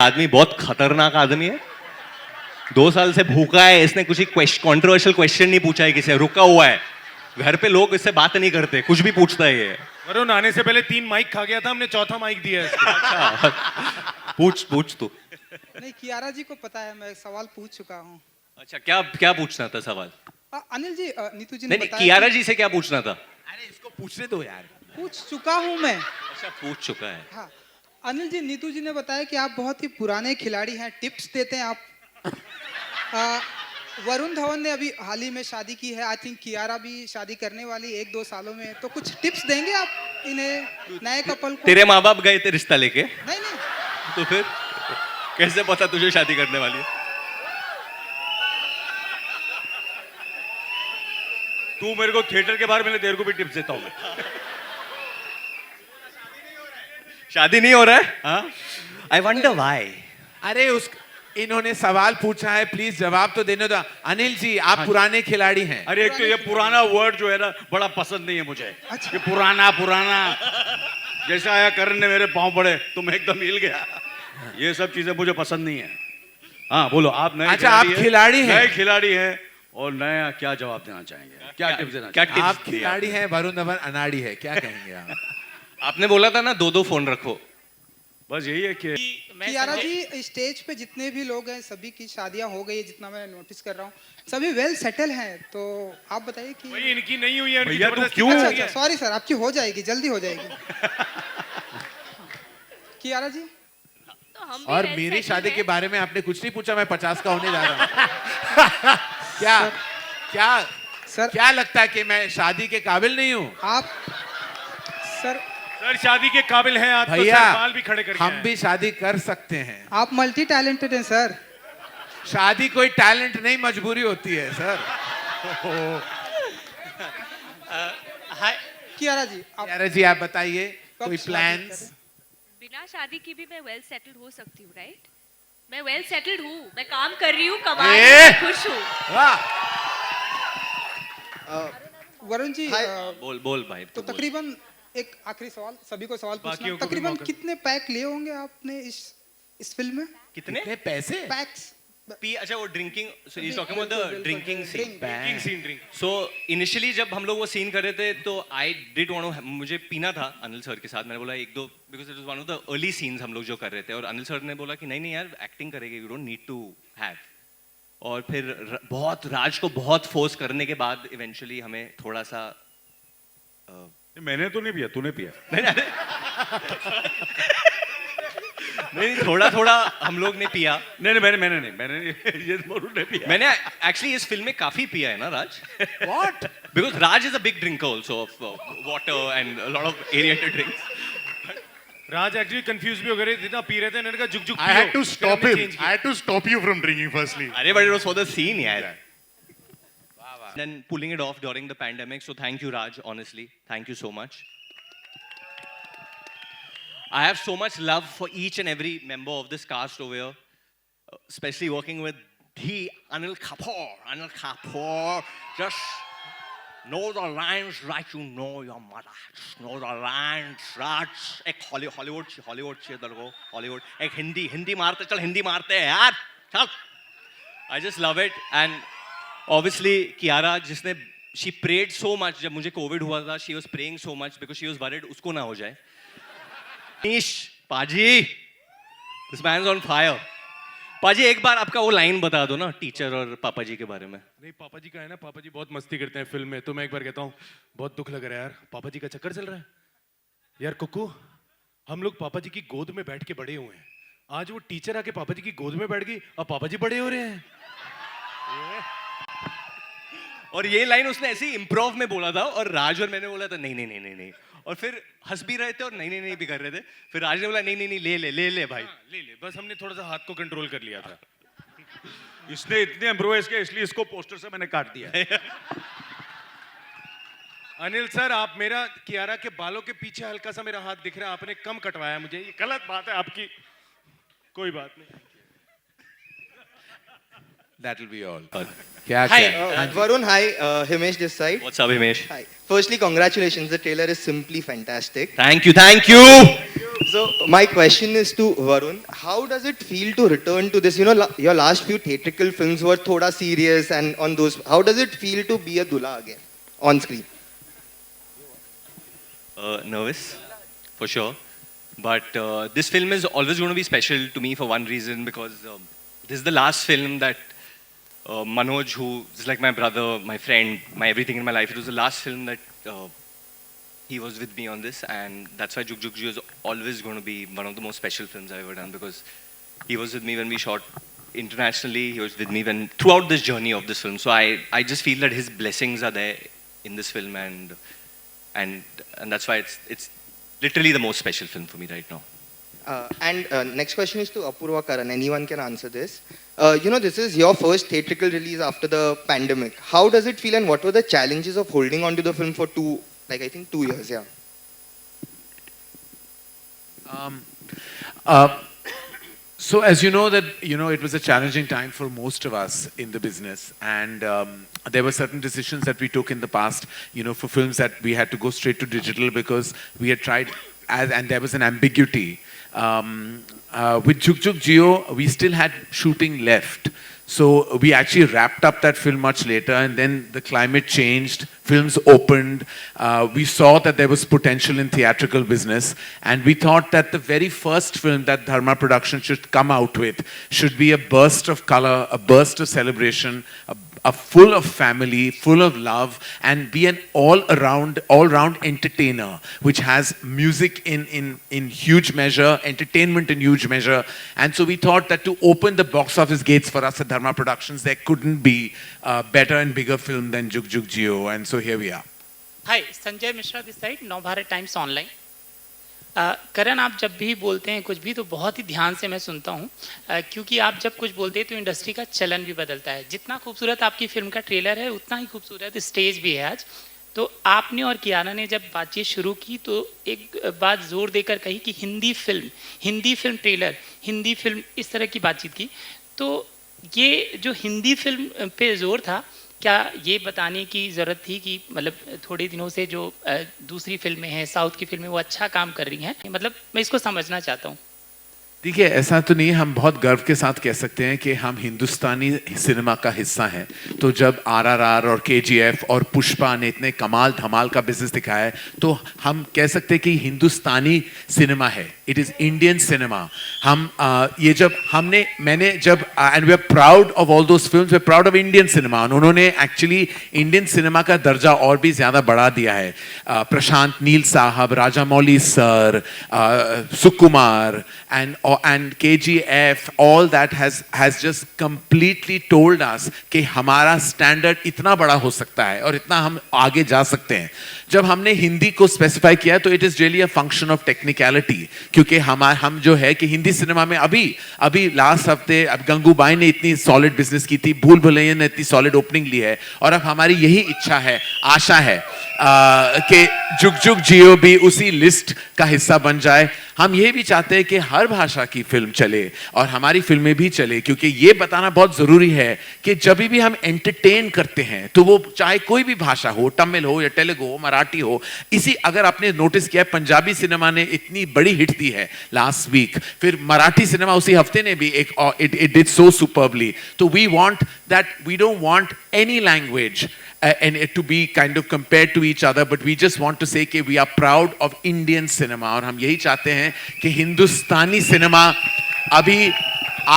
आदमी बहुत खतरनाक आदमी है। 2 साल से भूखा है, इसने कुछ कंट्रोवर्शियल क्वेश्चन नहीं पूछा है, किसी रुका हुआ है घर पे, लोग इससे बात नहीं करते, कुछ भी पूछता है ये। वरुण आने से पहले 3 माइक खा गया था, हमने चौथा माइक दिया है इसको। अच्छा पूछ तू। नहीं, कियारा जी को पता है, मैं सवाल पूछ चुका हूँ। अच्छा, क्या क्या पूछना था सवाल? अनिल जी, नीतू जी ने नहीं, बताया कियारा कि- जी से क्या पूछना था? अरे इसको पूछने दो यार। पूछ चुका हूँ मैं। अच्छा, पूछ चुका है। हाँ, अनिल जी, नीतू जी ने बताया कि आप बहुत ही पुराने खिलाड़ी हैं, टिप्स देते हैं आप। वरुण धवन ने अभी हाल ही में शादी की है, आई थिंक कियारा भी शादी करने वाली 1-2 सालों में, तो कुछ टिप्स देंगे आप इन्हें, नए कपल को? तेरे माँ बाप गए थे रिश्ता लेके? नहीं नहीं, तो फिर कैसे पता तुझे शादी करने वाली है? तू मेरे को थिएटर के बाहर मिले, तेरे को भी टिप्स देता हूँ मैं। शादी नहीं हो रहा है? I wonder why. अरे उस इन्होंने सवाल पूछा है, प्लीज जवाब तो देने दो। अनिल जी, आप पुराने खिलाड़ी हैं। अरे एक तो ये पुराना वर्ड जो है ना बड़ा पसंद नहीं है मुझे। अच्छा। ये पुराना जैसा आया करण ने मेरे पांव पड़े तो मैं एकदम हिल गया। ये सब चीजें मुझे पसंद नहीं है। हाँ बोलो, आप नए अच्छा, आप खिलाड़ी हैं। नए खिलाड़ी हैं और नया क्या जवाब देना चाहेंगे? क्या टिप्स देना क्या चाहेंगे? टिप्स आप दिए खिलाड़ी हैं, वरुण धवन अनाड़ी है, क्या कहेंगे आप? आपने बोला था ना 2-2 फोन रखो। बस यही है कि कियारा जी, स्टेज पे जितने भी लोग हैं सभी की शादियां हो गई है, जितना मैं नोटिस कर रहा हूँ, सभी वेल सेटल हैं, तो आप बताइए कि। भाई इनकी नहीं हुई है, इनकी भैया, तू जबरदस्ती क्यों- कर अच्छा रही अच्छा, है। सॉरी सर, आपकी हो जाएगी, जल्दी हो जाएगी। कियारा जी, तो हम भी और well मेरी settled शादी हैं। के बारे में आपने कुछ नहीं पूछा, मैं 50 का होने जा रहा हूँ। क्या क्या सर क्या लगता है कि मैं शादी के काबिल नहीं हूँ? आप सर सर शादी के काबिल हैं आज, तो भैया, सर बाल भी खड़े करके हम आए। भी शादी कर सकते हैं। आप मल्टी टैलेंटेड हैं सर। शादी कोई टैलेंट नहीं, मजबूरी होती है सर। कियारा जी, आप यार जी, आप बताइए कब कोई शादी प्लान्स? करें? बिना शादी की भी मैं वेल सेटल्ड हो सकती हूँ, राइट? मैं वेल सेटल्ड हूँ, मैं काम कर रही हूँ, कमा रही हूँ, मैं खुश हूँ। वाह, वरुण जी, बोल भाई। तो तकरीबन एक आखिरी सवाल, सभी को सवाल पूछना, बाकियों को भी तकरीबन मौका- कितने पैक लिए होंगे आपने इस फिल्म में? कितने कितने पैसे? पैक्स अच्छा, वो drinking, so he talking about the drinking scene. Drinking scene, drink. So initially जब हम लोग वो सीन कर रहे थे तो आई डिड वांट, मुझे पीना था अनिल सर के साथ। मैंने बोला 1-2, because it was one of the early scenes हम लोग जो कर रहे थे, और अनिल सर ने बोला कि नहीं नहीं यार, एक्टिंग करेंगे, you don't need to have. और फिर बहुत राज को बहुत फोर्स करने के बाद इवेंचुअली हमें थोड़ा सा मैंने तो नहीं पिया, तूने पिया। नहीं, थोड़ा थोड़ा हम लोग ने पिया। नहीं मैंने ये वरुण ने पिया। मैंने एक्चुअली इस फिल्म में काफी पिया है ना राज। What? Because Raj is a big drinker also of water and lot of aerated drinks. Raj actually confuse भी हो गए थे, इतना पी रहे थे, इन्होंने कहा जुग जुग I had to पियो। stop फिर हमने him. change किया। I had to stop you from drinking firstly. अरे but it was for the scene यार. Then pulling it off during the pandemic, so thank you Raj, honestly, thank you so much. I have so much love for each and every member of this cast over here, especially working with the Anil Kapoor. Just know the lines like you know your mother. Just know the lines, Raj. एक Hollywood चाहिए तेरे को, Hollywood. एक हिंदी मारते, चल हिंदी मारते हैं यार, चल. I just love it, and obviously Kiara, जिसने she prayed so much. जब मुझे कोविड हुआ था, she was praying so much because she was worried उसको ना हो जाए. नीश पाजी, this man's on fire. पाजी, एक बार आपका वो लाइन बता दो ना टीचर और पापा जी के बारे में. नहीं, पापा जी का है ना, पापा जी बहुत मस्ती करते हैं फिल्म में, तो मैं एक बार कहता हूँ, बहुत दुख लग रहा है यार, पापा जी का चक्कर चल रहा है यार। कुकू, हम लोग पापा जी की गोद में बैठ के बड़े हुए हैं, आज वो टीचर आके पापा जी की गोद में बैठ गई और पापा जी बड़े हो रहे हैं। और ये लाइन उसने ऐसे ही इम्प्रोव में बोला था, और राज और मैंने बोला था नहीं, और फिर हंस भी रहे थे और नहीं भी कर रहे थे। फिर राज ने बोला नहीं ले भाई। हाँ, ले बस हमने थोड़ा सा हाथ को कंट्रोल कर लिया था। इसने इतने इम्प्रोवाइज किया, इसलिए इसको पोस्टर से मैंने काट दिया। अनिल सर, आप मेरा कियारा के बालों के पीछे हल्का सा मेरा हाथ दिख रहा है, आपने कम कटवाया मुझे, ये गलत बात है आपकी। कोई बात नहीं। That will be all. Uh, क्या Hi, क्या? Varun, hi. Himesh this side. What's up, Himesh? Hi. Firstly, congratulations. The trailer is simply fantastic. Thank you, thank you. So, my question is to Varun. How does it feel to return to this? You know, your last few theatrical films were thoda serious and on those. How does it feel to be a Dula again on screen? Nervous, for sure. But this film is always going to be special to me for one reason, because this is the last film that Manoj, who is like my brother, my friend, my everything in my life, it was the last film that he was with me on this, and that's why Juk Juk Ji is always going to be one of the most special films I've ever done, because he was with me when we shot internationally, he was with me throughout this journey of this film. So I just feel that his blessings are there in this film, and that's why it's literally the most special film for me right now. And next question is to Apurva Karan. Anyone can answer this. You know, this is your first theatrical release after the pandemic. How does it feel, and what were the challenges of holding on to the film for 2 years? Yeah. So as you know that it was a challenging time for most of us in the business, and there were certain decisions that we took in the past, for films that we had to go straight to digital because we had tried, and there was an ambiguity. With Juk Juk Jio, we still had shooting left. So we actually wrapped up that film much later, and then the climate changed, films opened, we saw that there was potential in theatrical business, and we thought that the very first film that Dharma Production should come out with should be a burst of color, a burst of celebration, a full of family, full of love, and be an all-round entertainer, which has music in huge measure, entertainment in huge measure. And so we thought that to open the box office gates for us at Dharma Productions, there couldn't be a better and bigger film than Juk Juk Jio, and so here we are. Hi, Sanjay Mishra this side, Navbharat Times Online. करण, आप जब भी बोलते हैं कुछ भी तो बहुत ही ध्यान से मैं सुनता हूँ, क्योंकि आप जब कुछ बोलते हैं तो इंडस्ट्री का चलन भी बदलता है. जितना खूबसूरत आपकी फिल्म का ट्रेलर है उतना ही खूबसूरत स्टेज भी है आज. तो आपने और कियारा ने जब बातचीत शुरू की तो एक बात जोर देकर कही कि Hindi film trailer, Hindi film, इस तरह की बातचीत की. तो ये जो हिंदी फिल्म पे जोर था, क्या ये बताने की ज़रूरत थी कि मतलब थोड़े दिनों से जो दूसरी फिल्में हैं, साउथ की फिल्में, वो अच्छा काम कर रही हैं? मतलब मैं इसको समझना चाहता हूँ. देखिए, ऐसा तो नहीं, हम बहुत गर्व के साथ कह सकते हैं कि हम हिंदुस्तानी सिनेमा का हिस्सा हैं. तो जब RRR और KGF और पुष्पा ने इतने कमाल धमाल का बिजनेस दिखाया है, तो हम कह सकते हैं कि हिंदुस्तानी सिनेमा है. It is Indian cinema. हम ये जब मैंने जब and we are proud of all those films, we are proud of Indian cinema. उन्होंने एक्चुअली इंडियन सिनेमा का दर्जा और भी ज़्यादा बढ़ा दिया है. प्रशांत नील साहब, Rajamouli sir, Sukumar and KGF, all that has just completely told us कि हमारा स्टैंडर्ड इतना बड़ा हो सकता है और इतना हम आगे जा सकते हैं. जब हमने हिंदी को स्पेसिफाई किया तो it is really a function of technicality, क्योंकि हम जो है कि हिंदी सिनेमा में अभी लास्ट हफ्ते अब गंगूबाई ने इतनी सॉलिड बिजनेस की थी, भूल भुलैया ने इतनी सॉलिड ओपनिंग ली है, और अब हमारी यही इच्छा है, आशा है कि जुग जुग जियो भी उसी लिस्ट का हिस्सा बन जाए. हम ये भी चाहते हैं कि हर भाषा की फिल्म चले और हमारी फिल्में भी चले, क्योंकि ये बताना बहुत जरूरी है कि जब भी हम एंटरटेन करते हैं तो वो चाहे कोई भी भाषा हो, तमिल हो या तेलुगु हो, मराठी हो. अगर आपने नोटिस किया, पंजाबी सिनेमा ने इतनी बड़ी हिट दी है लास्ट वीक, फिर मराठी सिनेमा उसी हफ्ते ने भी इट डिड सो सुपर्बली. तो we want that, we don't want any language and it to be kind of compared to each other, but we just want to say कि we are proud of Indian cinema, और हम यही चाहते हैं कि Hindustani cinema अभी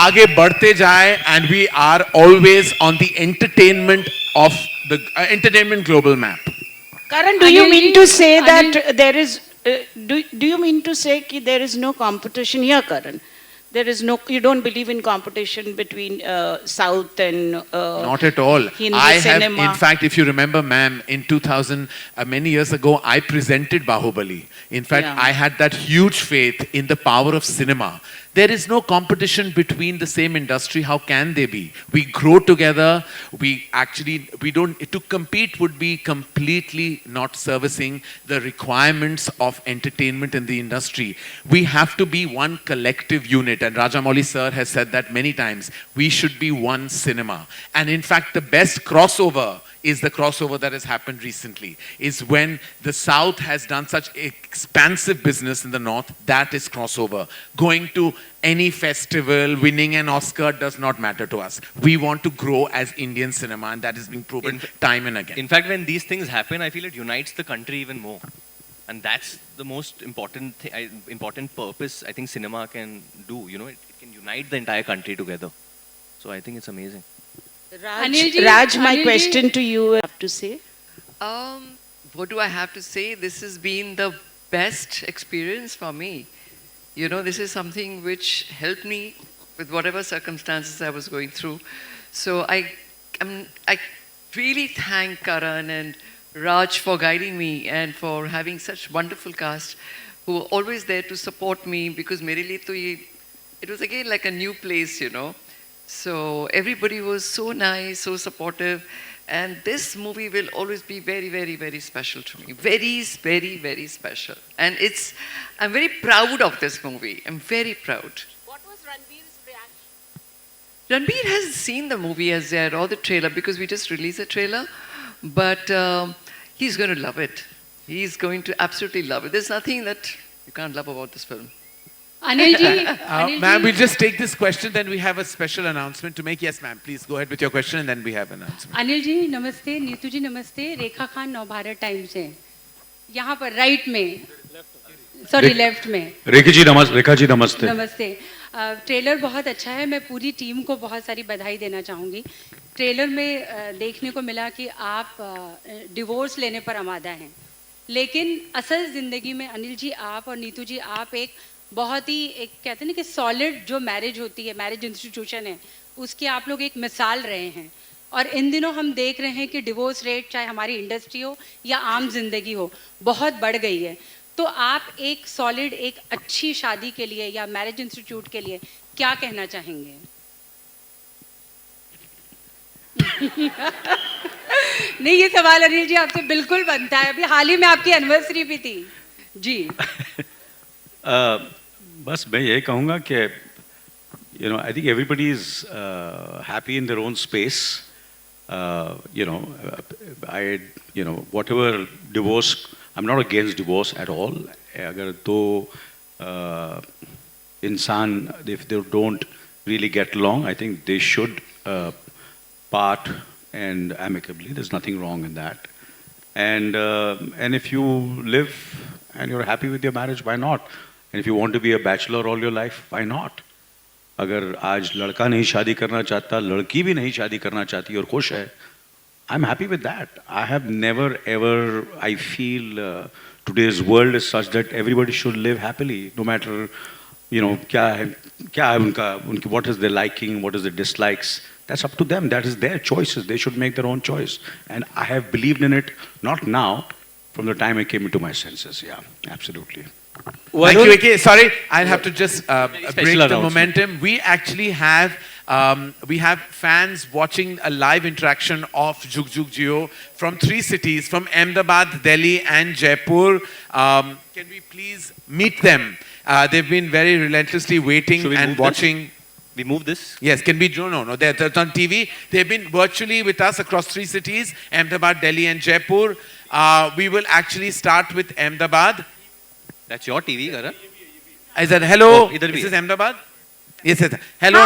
आगे बढ़ते जाए, and we are always on the entertainment of the entertainment global map. Karan, do you mean to say that there is do you mean to say कि there is no competition here, Karan? There is no, you don't believe in competition between South and not at all. Hindi cinema. In fact, if you remember, ma'am, in 2000, many years ago, I presented Bahubali. In fact, I had that huge faith in the power of cinema, There is no competition between the same industry. How can they be? We grow together. We don't, to compete would be completely not servicing the requirements of entertainment in the industry. We have to be one collective unit. And Rajamouli sir has said that many times. We should be one cinema. And in fact, the best crossover is the crossover that has happened recently, is when the South has done such expansive business in the North. That is crossover. Going to any festival, winning an Oscar does not matter to us. We want to grow as Indian cinema, and that is being proven time and again. In fact, when these things happen, I feel it unites the country even more. And that's the most important purpose I think cinema can do. You know, it can unite the entire country together. So I think it's amazing. Raj, my question to you, I have to say. What do I have to say? This has been the best experience for me. You know, this is something which helped me with whatever circumstances I was going through. So I really thank Karan and Raj for guiding me and for having such wonderful cast who were always there to support me, because mere liye to it was again like a new place, you know. So everybody was so nice, so supportive, and this movie will always be very, very, very special to me. Very, very, very special. And I'm very proud of this movie. I'm very proud. What was Ranveer's reaction? Ranveer hasn't seen the movie as yet or the trailer, because we just released a trailer, but he's going to love it. He's going to absolutely love it. There's nothing that you can't love about this film. Anil ji, Ma'am, we'll just take this question, then we have a special announcement to make. Yes, ma'am, please go ahead with your question, and then we have an announcement. Anil ji नमस्ते, नीतू जी नमस्ते, रेखा Khan Navbharat times से यहाँ पर right में, sorry left में। रेखा जी नमस्ते। नमस्ते। Trailer बहुत अच्छा है, मैं पूरी टीम को बहुत सारी बधाई देना चाहूँगी। ट्रेलर में देखने को मिला कि आप डिवोर्स लेने पर आमादा हैं, लेकिन असल ज़िंदगी में अनिल जी आप और नीतू जी आप एक बहुत ही एक कहते हैं ना कि सॉलिड जो मैरिज होती है, मैरिज इंस्टीट्यूशन है, उसकी आप लोग एक मिसाल रहे हैं। और इन दिनों हम देख रहे हैं कि डिवोर्स रेट चाहे हमारी इंडस्ट्री हो या आम जिंदगी हो बहुत बढ़ गई है। तो आप एक सॉलिड एक अच्छी शादी के लिए या मैरिज इंस्टीट्यूट के लिए क्या कहना चाहेंगे? नहीं, ये सवाल अनिल जी आपसे बिल्कुल बनता है। अभी हाल ही में आपकी एनिवर्सरी भी थी जी। बस मैं यही कहूँगा कि you know, I think everybody is happy in their own space. You know, whatever divorce, I'm not against divorce at all. अगर दो इंसान, if they don't really get along, I think they should part and amicably. There's nothing wrong in that. And if you live and you're happy with your marriage, why not? And if you want to be a bachelor all your life, why not? अगर आज लड़का नहीं शादी करना चाहता, लड़की भी नहीं शादी करना चाहती और खुश है, I'm happy with that. I have never ever, I feel today's world is such that everybody should live happily, no matter, you know, क्या है उनकी, what is their liking, what is their dislikes. That's up to them. That is their choices. They should make their own choice. And I have believed in it, not now, from the time I came into my senses. Yeah, absolutely. Thank you, Vicky. Sorry, I'll have to just break the momentum. We actually have fans watching a live interaction of Jug Jug Jio from 3 cities, from Ahmedabad, Delhi and Jaipur. Can we please meet them? They've been very relentlessly waiting and watching. We move this? Yes, can we? No. They're on TV. They've been virtually with us across 3 cities, Ahmedabad, Delhi and Jaipur. We will actually start with Ahmedabad. That's your TV, Karan. I said, hello, Oh, this is Ahmedabad? Yes, yes. Hello,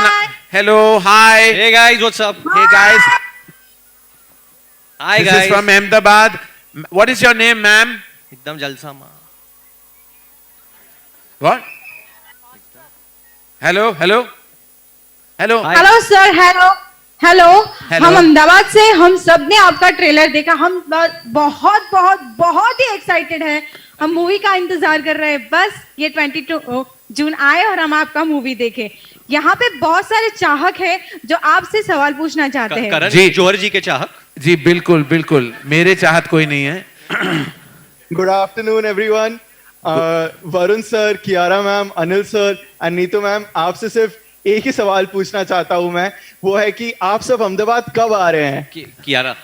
hello, hi. Hey guys, what's up? Hey guys. Hi This guys. is from Ahmedabad. What is your name, ma'am? Ekdam jalsa ma. What? Hello, hello. Hello. Hi. Hello sir, hello hello. Hello. हम अहमदाबाद से, हम सब ने आपका trailer देखा, हम बहुत बहुत बहुत ही एक्साइटेड हैं। हम मूवी का इंतजार कर रहे हैं, बस ये 22 जून आए और हम आपका मूवी देखें। यहाँ पे बहुत सारे चाहक हैं जो आपसे सवाल पूछना चाहते हैं। करण जी। जौहर जी के चाहक। जी बिल्कुल बिल्कुल, मेरे चाहत कोई नहीं है। Good afternoon, everyone. Varun sir, Kiara ma'am, Anil sir and Neetu ma'am, आपसे सिर्फ एक ही सवाल पूछना चाहता हूं मैं, वो है कि आप सब अहमदाबाद कब आ रहे हैं? Kiara,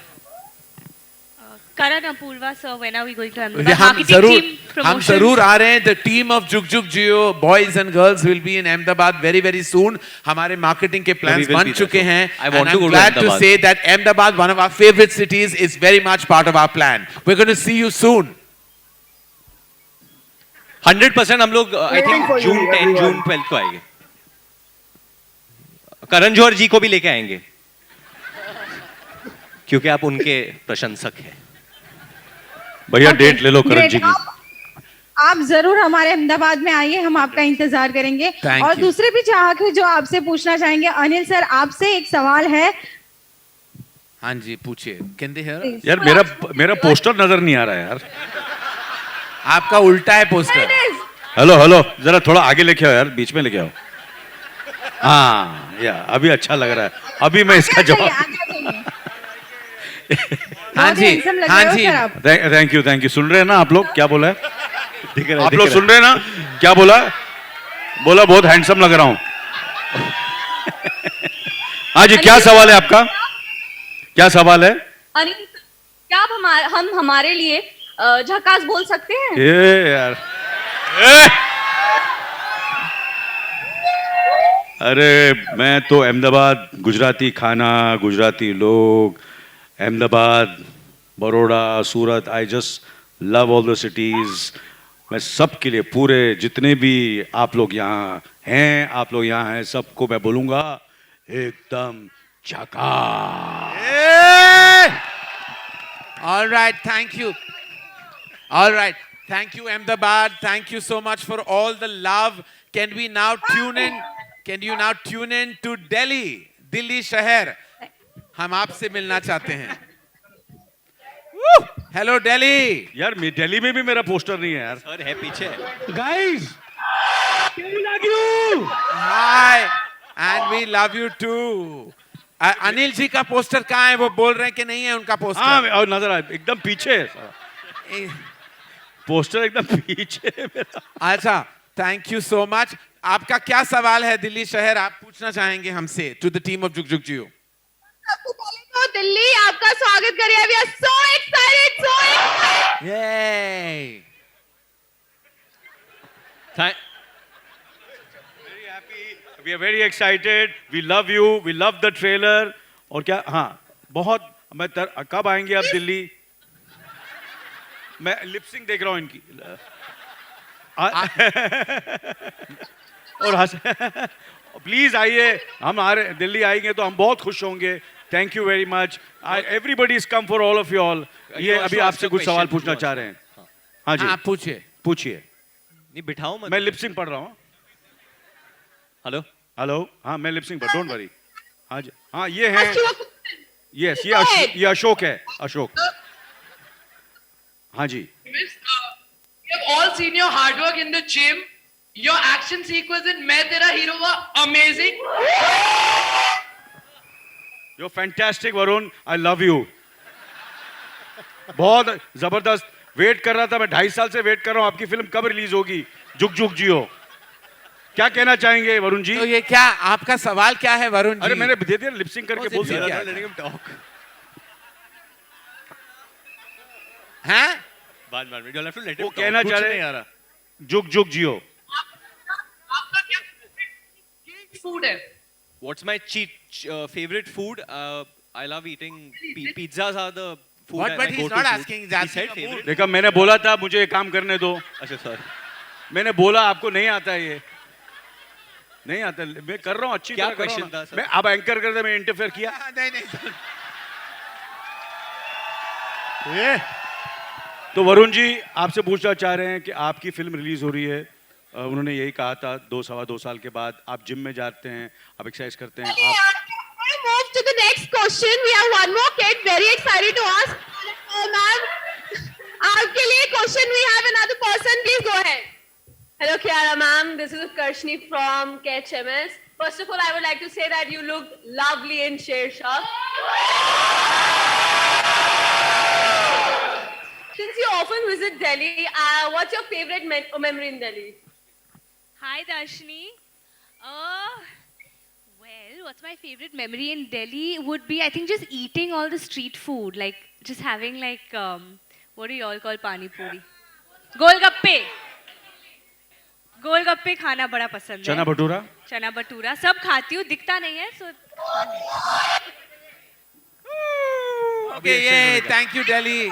Karan, Apurva, sir, when are we going to Ahmedabad? हम Marketing जरूर team, promotions. आ रहे हैं. The team of Jug Jug Jio boys and girls will be in Ahmedabad very very soon. हमारे marketing के plans बन चुके हैं. I want and to I'm go to glad to Ahmedabad. say that Ahmedabad, one of our favorite cities, is very much part of our plan. We're going to see you soon. 100% हम लोग I think June 10, June 12 को आएंगे. करण जौहर जी को भी लेके आएंगे, क्योंकि आप उनके प्रशंसक हैं. भैया डेट ले लो करण जी की. आप जरूर हमारे अहमदाबाद में आइए, हम आपका इंतजार करेंगे. Thank और you. दूसरे भी चाहक हैं जो आपसे पूछना चाहेंगे. अनिल सर, आपसे एक सवाल है. हाँ जी, पूछिए. Can they hear? यार मेरा पोस्टर नजर नहीं आ रहा है यार. आपका उल्टा है पोस्टर. हेलो हेलो, जरा थोड़ा आगे लेके आओ यार, बीच में लेके आओ. हाँ या अभी अच्छा लग रहा है. अभी मैं इसका जवाब. हाँ जी, हाँ जी. Thank you. सुन रहे हैं ना आप लोग क्या बोला है? आप लोग सुन रहे हैं ना क्या बोला? बोला बहुत हैंडसम लग रहा हूं. हाँ जी, क्या सवाल है आपका? क्या सवाल है? अनिल, क्या आप हम हमारे लिए झकास बोल सकते हैं? ये यार, अरे मैं तो अहमदाबाद, गुजराती खाना, गुजराती लोग, Ahmedabad, Baroda, Surat, I just love all the cities. मैं सबके लिए, पूरे जितने भी आप लोग यहाँ हैं, आप लोग यहाँ हैं, सबको मैं बोलूँगा एकदम झकास. All right, thank you. All right, thank you Ahmedabad. Thank you so much for all the love. Can we now tune in? Can you now tune in to Delhi? Delhi शहर. हम आपसे मिलना चाहते हैं. हेलो दिल्ली. यार दिल्ली में भी मेरा पोस्टर नहीं है यार. सर है पीछे. Guys, love you. Hi, and we love you too. Anil ji का पोस्टर कहाँ है? वो बोल रहे हैं कि नहीं है उनका पोस्टर. हाँ, और नजर आए एकदम पीछे है. पोस्टर एकदम पीछे है मेरा. अच्छा, थैंक यू सो मच. आपका क्या सवाल है दिल्ली शहर, आप पूछना चाहेंगे हमसे? टू द टीम ऑफ जुग जुग जियो. तो दिल्ली आपका स्वागत करिए. We are so excited, so excited. Yay! We are very excited. We love you. We love the trailer. और क्या? हाँ, बहुत. कब आएंगे आप दिल्ली? मैं लिपसिंग देख रहा हूँ इनकी. और प्लीज आइए. हम दिल्ली आएंगे तो हम बहुत खुश होंगे. Thank you very much. Everybody is come for all of you all. ये अभी आपसे कुछ सवाल पूछना चाह रहे हैं. हाँ जी, आप पूछिए. नहीं बिठाओ मत. मैं लिपसिंग पढ़ रहा हूँ. हेलो. हाँ, मैं लिपसिंग पढ़. Don't worry. हाँ जी. हाँ, ये है. यस, ये अशोक है. अशोक. हाँ जी. We have all seen your hard work in the gym. Your action sequence in मैं तेरा hero was amazing. You're fantastic, Varun. I love you. बहुत जबरदस्त. वेट कर रहा था मैं, 2.5 साल से वेट कर रहा हूँ. आपकी फिल्म कब रिलीज होगी? जुग जुग जियो. क्या कहना चाहेंगे वरुण जी? तो ये क्या आपका सवाल क्या है वरुण जी? अरे मैंने दे दिया लिपसिंग करके बोल दिया. हैं? बाद में you'll have to let वो him कहना talk. चाह रहे हैं जुग जुग जियो. Food है. What's my favorite food? I love eating pizzas are the food. What? But he's not asking. He's asking He said favorite. देखा, मैंने बोला था मुझे ये काम करने दो. अच्छा सर. मैंने बोला आपको नहीं आता है, ये नहीं आता. मैं कर रहा हूँ अच्छी क्या तरह कर रहा हूँ question था, ना. सर? मैं अब एंकर करते मैं इंटरफेयर किया. नहीं. ये तो वरुण जी आपसे पूछना चाह रहे हैं कि आपकी फिल्म रिलीज हो रही है. उन्होंने यही कहा था 2-2.25 साल के बाद आप जिम में जाते हैं, आप एक्सरसाइज करते हैं. Move to the next question. We have one more kid. Very excited to ask. Ma'am, आपके लिए question we have another person. Please go ahead. Hello, Kiara ma'am. This is Karshni from KHMS. First of all, I would like to say that you look lovely in Sher Shah. since you often visit Delhi, what's your favorite memory in Delhi? Hi, Darshini. Well, what's my favorite memory in Delhi would be, I think, just eating all the street food. Like, just having, like, what do you all call pani puri? Golgappe. गोलगप्पे खाना बड़ा पसंद है चना भटूरा चना भटूरा सब खाती हूँ दिखता नहीं है सो Okay, yay, thank you, Delhi.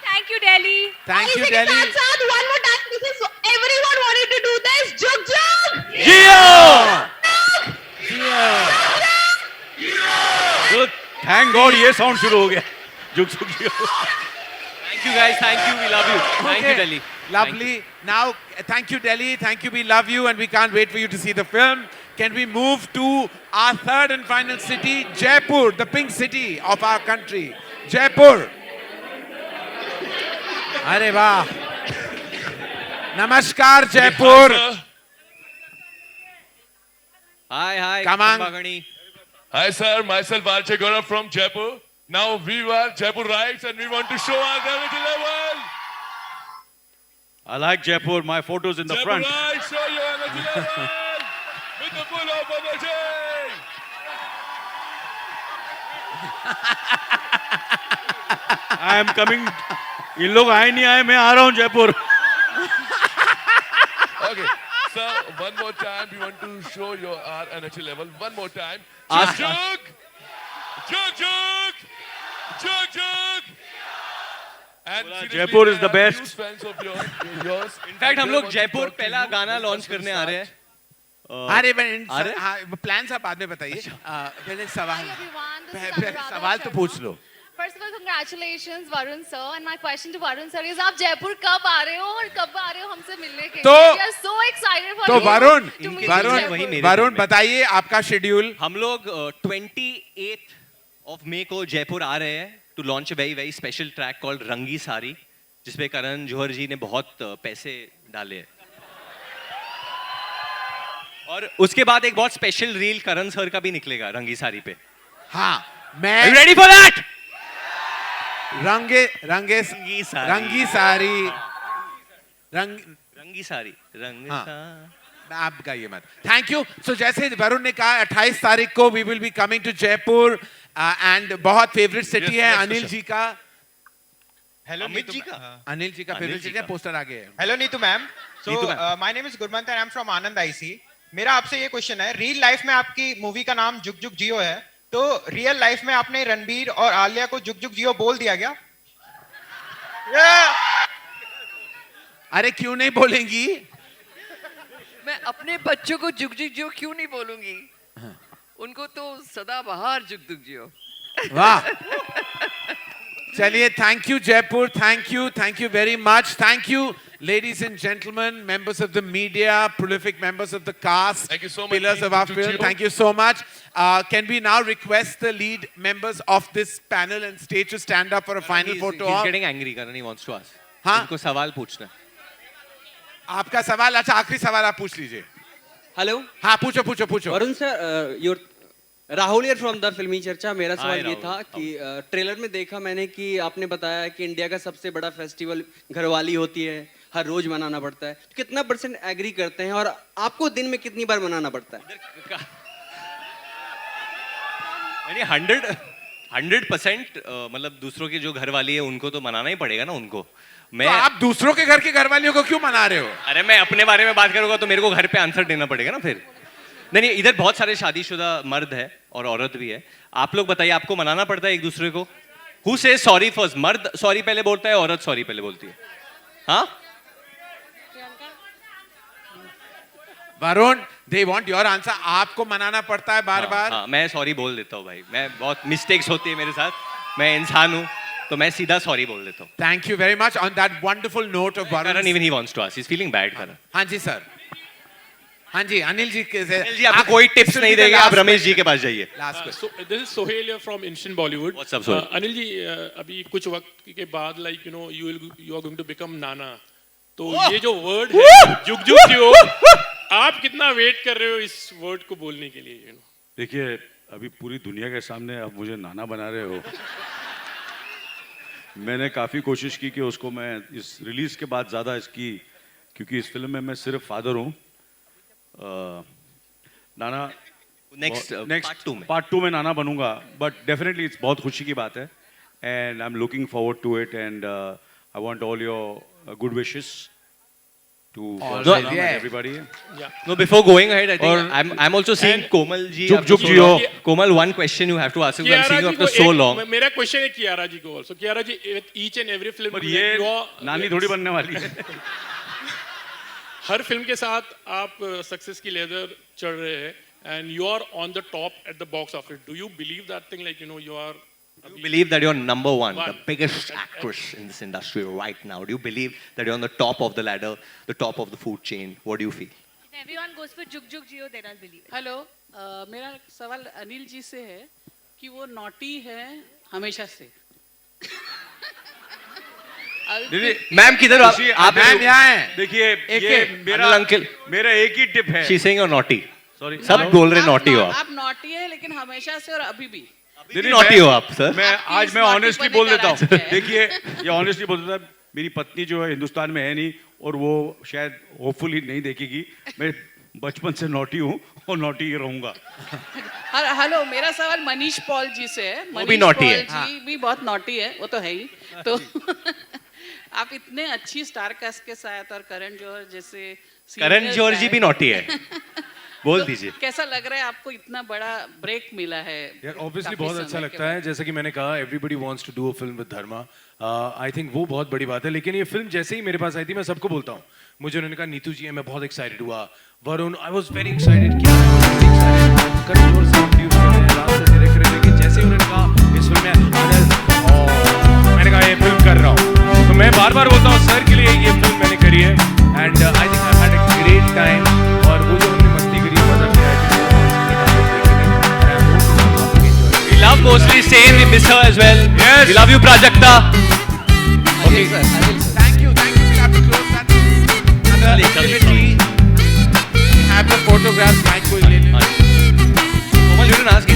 Thank you Delhi Thank you, Delhi. One more time, this is everyone wanted to do this. Jug jug. Good. Thank God ये साउंड शुरू हो गया जुग जुग जियो Thank you guys, thank you, we love you. Thank you, Okay, Delhi. Lovely. Now, thank you, Delhi. Thank you, we love you, and we can't wait for you to see the film. Can we move to our third and final city, Jaipur, the pink city of our country? Jaipur. Arey वाह. Namaskar, Jaipur. Hi, hi. Come on. Kumbhagani. Hi, sir. Myself, Archie Gaurav from Jaipur. Now we are Jaipur Rights and we want to show our gravity level. I like Jaipur. My photos in the Jaipur front. Rights, show your energy level with the full of energy. I am coming. इन लोग आए नहीं आए मैं आ रहा हूँ Jaipur Okay, sir, one more time we want to show your our energy level. One more time. Ask- Jug, jug, jug, jug, jug. And seriously, Jaipur is we the are best. huge fans of yours. In fact हम And लोग we want to Jaipur talk to पहला you गाना because launch we'll करने आ रहे हैं अरे आ रहे हैं? प्लान आप बाद में बताइए पहले सवाल पहले सवाल तो पूछ लो First of all, congratulations, Varun sir. And my question to Varun sir is, आप जयपुर कब आ रहे हो और कब आ रहे हो हमसे मिलने के तो- लिए? We are so excited for तो you Varun to meet Varun, in वही Jaipur. मेरे वरुण दिल में। बताइए आपका शेड्यूल हम लोग 28th of May को जयपुर आ रहे हैं to launch a very very special track called रंगी सारी जिसपे करण जौहर जी ने बहुत पैसे डाले हैं और उसके बाद एक बहुत स्पेशल रील करण सर का भी निकलेगा रंगी सारी पे हाँ मैं Are you ready for that? रंगे रंगे रंगी सारी रंगी सारी रंग रंगी सारी रंग हाँ। सा- आप गाइए मत थैंक यू सो जैसे वरुण ने कहा 28 तारीख को we will be coming to Jaipur and बहुत फेवरेट सिटी Yes, है next अनिल question. जी का हेलो अमित जी का अनिल जी का अनिल फेवरेट जी सिटी है का। पोस्टर आगे है hello Neetu ma'am Neetu so ma'am. My name is Gurmant and I am from Anand IC मेरा आपसे ये क्वेश्चन है रियल लाइफ में आपकी मूवी का नाम जुग जुग जियो है तो रियल लाइफ में आपने रणबीर और आलिया को जुग जुग जियो बोल दिया गया अरे क्यों नहीं बोलेंगी मैं अपने बच्चों को जुग जुग जियो क्यों नहीं बोलूंगी उनको तो सदाबहार जुग जुग जियो वाह चलिए thank you Jaipur thank you very much thank you ladies and gentlemen members of the media prolific members of the cast Thank you so much, pillars of our Team film Jujutsu. thank you so much can we now request the lead members of this panel and stage to stand up for a final photo he's op? getting angry Karan he wants to ask हाँ? उनको सवाल पूछना है। आपका सवाल अच्छा आखिरी सवाल आप पूछ लीजिए हेलो हाँ पूछो Varun sir your Rahul here from the फिल्मी चर्चा मेरा Hi, सवाल ये राहुल. था कि ट्रेलर में देखा मैंने कि आपने बताया कि इंडिया का सबसे बड़ा फेस्टिवल घरवाली होती है हर रोज मनाना पड़ता है तो कितना परसेंट एग्री करते हैं और आपको दिन में कितनी बार मनाना पड़ता है यानी 100% मतलब दूसरों के जो घर वाली है उनको तो मनाना ही पड़ेगा ना उनको मैं तो आप दूसरों के घर की घरवालियों को क्यों मना रहे हो अरे मैं अपने बारे में बात करूंगा तो मेरे को घर पे आंसर देना पड़ेगा ना फिर नहीं इधर बहुत सारे शादीशुदा मर्द है और औरत भी है आप लोग बताइए आपको मनाना पड़ता है एक दूसरे को हु से सॉरी फर्स्ट मर्द सॉरी पहले बोलता है औरत सॉरी पहले बोलती है हाँ Varun they want your answer आपको मनाना पड़ता है बार बार हाँ, मैं सॉरी बोल देता हूँ भाई मैं बहुत मिस्टेक्स होती है मेरे साथ मैं इंसान हूँ तो मैं सीधा सॉरी बोल देता हूँ thank you very much on that wonderful note of Karan Varun even he wants to ask he is feeling bad Karan हाँ जी सर हाँ जी अनिल जी के अनिल जी आपको कोई टिप्स नहीं देंगे आप रमेश जी के पास जाइए last question this is Sohail from instant Bollywood What's up, Sohail? Anil ji अभी कुछ वक्त के बाद like you know you are going to become nana तो ये जो वर्ड है जुग जुग जियो आप कितना वेट कर रहे हो इस वर्ड को बोलने के लिए यू नो देखिए अभी पूरी दुनिया के सामने आप मुझे नाना बना रहे हो मैंने काफ़ी कोशिश की कि उसको मैं इस रिलीज़ के बाद ज़्यादा इसकी, क्योंकि इस फिल्म में मैं सिर्फ फादर हूँ। नाना नेक्स्ट पार्ट 2 में नाना बनूंगा, बट डेफिनेटली इट्स बहुत खुशी की बात है, and I am looking forward to it, and I want all your good wishes to everybody. No, before going ahead, I think I'm also seeing Komal ji. Juk Jio. Komal, one question you have to ask because I'm seeing you after so long. मेरा question है कियारा जी को also. Kiara ji, with each and every film. पर ये नानी थोड़ी बनने वाली है। हर फिल्म के साथ आप सक्सेस की लेदर चढ़ रहे हैं, and you are on the top at the box office. Do you believe that thing, like, you know, you are? Do you believe that you're number one, the biggest actress in this industry right now? Do you believe that you're on the top of the ladder, the top of the food chain? What do you feel? If everyone goes for Juk Juk Jio, then I'll believe it. Hello, मेरा सवाल अनिल जी से है कि वो naughty है हमेशा से। Ma'am किधर आप? मैम यहाँ हैं। देखिए ये मेरा अंकल, मेरा एक ही टिप है। She's saying you're naughty. Sorry. सब बोल रहे naughty हो आप। आप नॉटी है लेकिन हमेशा से और अभी भी। नॉटी हो आप सर। मैं आज मैं ऑनेस्टली बोल देता हूँ। देखिए ये ऑनेस्टली बोल देता हूँ, मेरी पत्नी जो है हिंदुस्तान में है नहीं, और वो शायद होपफुली नहीं देखेगी। मैं बचपन से नॉटी हूँ और नॉटी ही रहूंगा। हेलो, मेरा सवाल मनीष पॉल जी से है। वो भी नॉटी है। जी भी बहुत नॉटी है, वो तो है ही। तो आप इतने अच्छी स्टार कास्ट के साथ और करण जौहर जैसे, करण जौहर जी भी नॉटी है, बोल दीजिए। कैसा लग रहा है आपको, इतना बड़ा ब्रेक मिला है? यार ऑब्वियसली बहुत अच्छा लगता है, जैसे कि मैंने कहा everybody wants to do a film with Dharma. I think वो बहुत बड़ी बात है, लेकिन ये फिल्म जैसे ही मेरे पास आई थी मैं सबको बोलता हूँ, मुझे उन्होंने कहा नीतू जी मैं बहुत एक्साइटेड हुआ, Varun I was very excited, Karan Johar साहब भी उसमें रात से डायरेक्टर है, लेकिन जैसे ही उन्होंने कहा इस फिल्म में मैंने कहा ये फिल्म कर रहा हूँ, तो मैं बार बार बोलता हूँ सर के लिए ये फिल्म मैंने करी है, and I think I had a great time, और वो जो उन्होंने मस्ती करी मजा किया है। We love Mostly, same, we miss her as well. Yes. We love you, Prajakta. Okay, sir. Thank you. We have to close that. Chale. Have the photographs. Mic को ले लें। Komal, you didn't ask